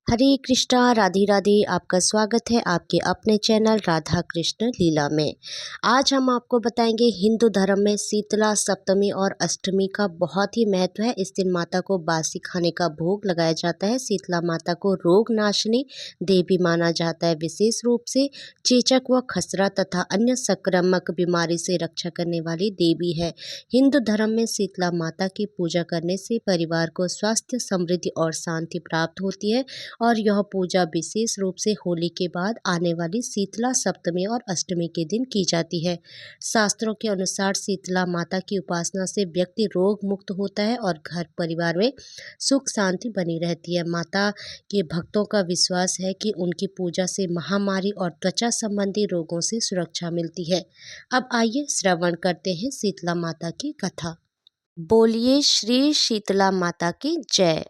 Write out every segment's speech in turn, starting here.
हरे कृष्णा राधे राधे। आपका स्वागत है आपके अपने चैनल राधा कृष्ण लीला में। आज हम आपको बताएंगे हिंदू धर्म में शीतला सप्तमी और अष्टमी का बहुत ही महत्व है। इस दिन माता को बासी खाने का भोग लगाया जाता है। शीतला माता को रोग नाशिनी देवी माना जाता है। विशेष रूप से चेचक व खसरा तथा अन्य संक्रामक बीमारी से रक्षा करने वाली देवी है। हिंदू धर्म में शीतला माता की पूजा करने से परिवार को स्वास्थ्य, समृद्धि और शांति प्राप्त होती है और यह पूजा विशेष रूप से होली के बाद आने वाली शीतला सप्तमी और अष्टमी के दिन की जाती है। शास्त्रों के अनुसार शीतला माता की उपासना से व्यक्ति रोग मुक्त होता है और घर परिवार में सुख शांति बनी रहती है। माता के भक्तों का विश्वास है कि उनकी पूजा से महामारी और त्वचा संबंधी रोगों से सुरक्षा मिलती है। अब आइए श्रवण करते हैं शीतला माता की कथा। बोलिए श्री शीतला माता की जय।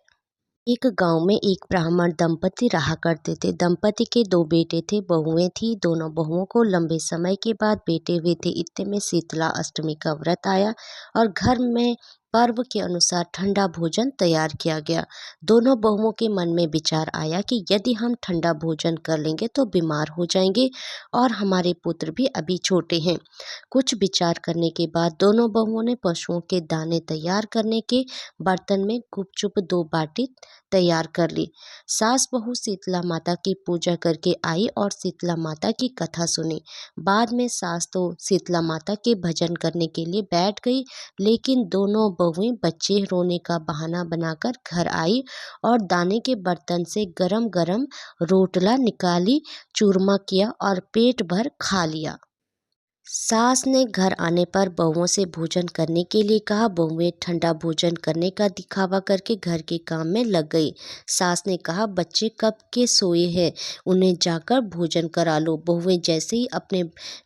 एक गांव में एक ब्राह्मण दंपति रहा करते थे। दंपति के 2 बेटे थे, बहुएं थी। दोनों बहुओं को लंबे समय के बाद बेटे हुए थे। इतने में शीतला अष्टमी का व्रत आया और घर में पर्व के अनुसार ठंडा भोजन तैयार किया गया। दोनों बहुओं के मन में विचार आया कि यदि हम ठंडा भोजन कर लेंगे तो बीमार हो जाएंगे और हमारे पुत्र भी अभी छोटे हैं। कुछ विचार करने के बाद दोनों बहुओं ने पशुओं के दाने तैयार करने के बर्तन में गुपचुप 2 बाटी तैयार कर ली। सास बहू शीतला माता की पूजा करके आई और शीतला माता की कथा सुनी। बाद में सास तो शीतला माता के भजन करने के लिए बैठ गई, लेकिन दोनों बहुएं बच्चे रोने का बहाना बनाकर घर आई और दाने के बर्तन से गरम गरम रोटला निकाली, चूरमा किया और पेट भर खा लिया। सास ने घर आने पर बहुओं से भोजन करने के लिए कहा। बहुएं ठंडा भोजन करने का दिखावा करके घर के काम में लग गई। सास ने कहा, बच्चे कब के सोए हैं, उन्हें जाकर भोजन करा लो। बहुएं जैसे ही अपने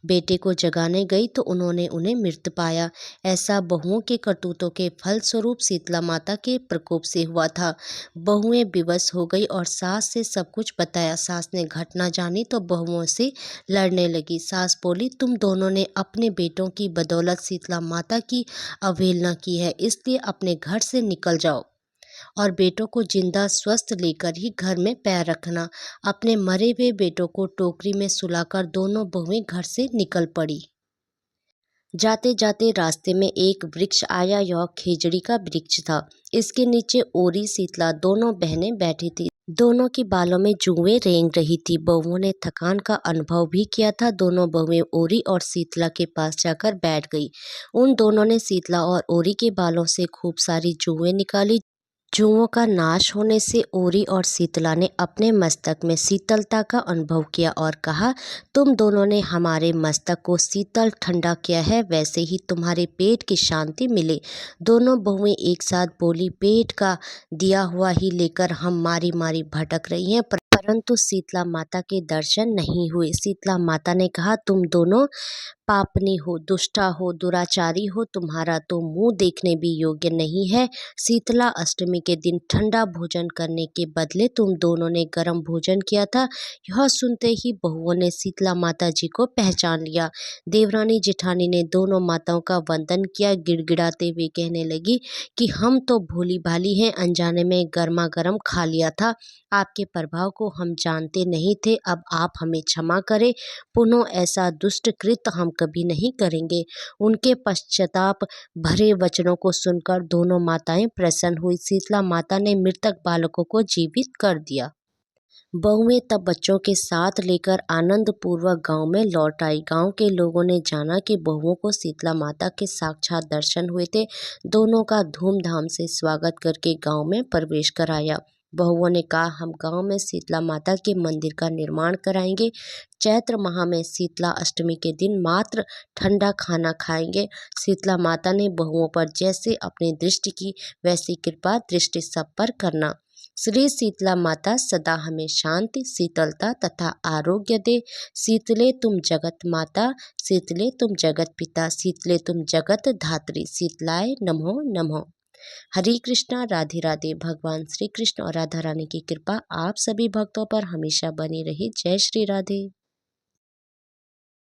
बेटे को जगाने गई तो उन्होंने उन्हें मृत पाया। ऐसा बहुओं के करतूतों के फलस्वरूप शीतला माता के प्रकोप से हुआ था। बहुएं विवश हो गई और सास से सब कुछ बताया। सास ने घटना जानी तो बहुओं से लड़ने लगी। सास बोली, तुम दोनों ने अपने बेटों की बदौलत शीतला माता की अवहेलना की है, इसलिए अपने घर से निकल जाओ और बेटों को जिंदा स्वस्थ लेकर ही घर में पैर रखना। अपने मरे हुए बेटों को टोकरी में सुलाकर दोनों बहुएं घर से निकल पड़ी। जाते जाते रास्ते में एक वृक्ष आया। यह खेजड़ी का वृक्ष था। इसके नीचे ओरी शीतला दोनों बहनें बैठी थी। दोनों की बालों में जुएं रेंग रही थी। बहुओं ने थकान का अनुभव भी किया था। दोनों बहुएं ओरी और शीतला के पास जाकर बैठ गई। उन दोनों ने शीतला और ओरी के बालों से खूब सारी जुएं निकाली। जुओं का नाश होने से ओरी और शीतला ने अपने मस्तक में शीतलता का अनुभव किया और कहा, तुम दोनों ने हमारे मस्तक को शीतल ठंडा किया है, वैसे ही तुम्हारे पेट की शांति मिले। दोनों बहुएं एक साथ बोली, पेट का दिया हुआ ही लेकर हम मारी मारी भटक रही हैं, परंतु शीतला माता के दर्शन नहीं हुए। शीतला माता ने कहा, तुम दोनों पापनी हो, दुष्टा हो, दुराचारी हो, तुम्हारा तो मुंह देखने भी योग्य नहीं है। शीतला अष्टमी के दिन ठंडा भोजन करने के बदले तुम दोनों ने गर्म भोजन किया था। यह सुनते ही बहुओं ने शीतला माता जी को पहचान लिया। देवरानी जेठानी ने दोनों माताओं का वंदन किया। गिड़गिड़ाते हुए कहने लगी कि हम तो भोली भाली हैं, अनजाने में गर्मा गर्म खा लिया था। आपके प्रभाव को हम जानते नहीं थे। अब आप हमें क्षमा करें, पुनः ऐसा दुष्ट कृत्य हम कभी नहीं करेंगे। उनके पश्चाताप भरे वचनों को सुनकर दोनों माताएं प्रसन्न हुई। शीतला माता ने मृतक बालकों को जीवित कर दिया। बहुएं तब बच्चों के साथ लेकर आनंद पूर्वक गांव में लौट आई। गांव के लोगों ने जाना कि बहुओं को शीतला माता के साक्षात दर्शन हुए थे। दोनों का धूमधाम से स्वागत करके गांव में प्रवेश कराया। बहुओं ने कहा, हम गांव में शीतला माता के मंदिर का निर्माण कराएंगे। चैत्र माह में शीतला अष्टमी के दिन मात्र ठंडा खाना खाएंगे। शीतला माता ने बहुओं पर जैसे अपनी दृष्टि की वैसी कृपा दृष्टि सब पर करना। श्री शीतला माता सदा हमें शांति, शीतलता तथा आरोग्य दे। शीतले तुम जगत माता, शीतले तुम जगत पिता, शीतले तुम जगत धात्री, शीतलाय नमो नमः। हरे कृष्णा राधे राधे। भगवान श्री कृष्ण और राधा रानी की कृपा आप सभी भक्तों पर हमेशा बनी रही। जय श्री राधे।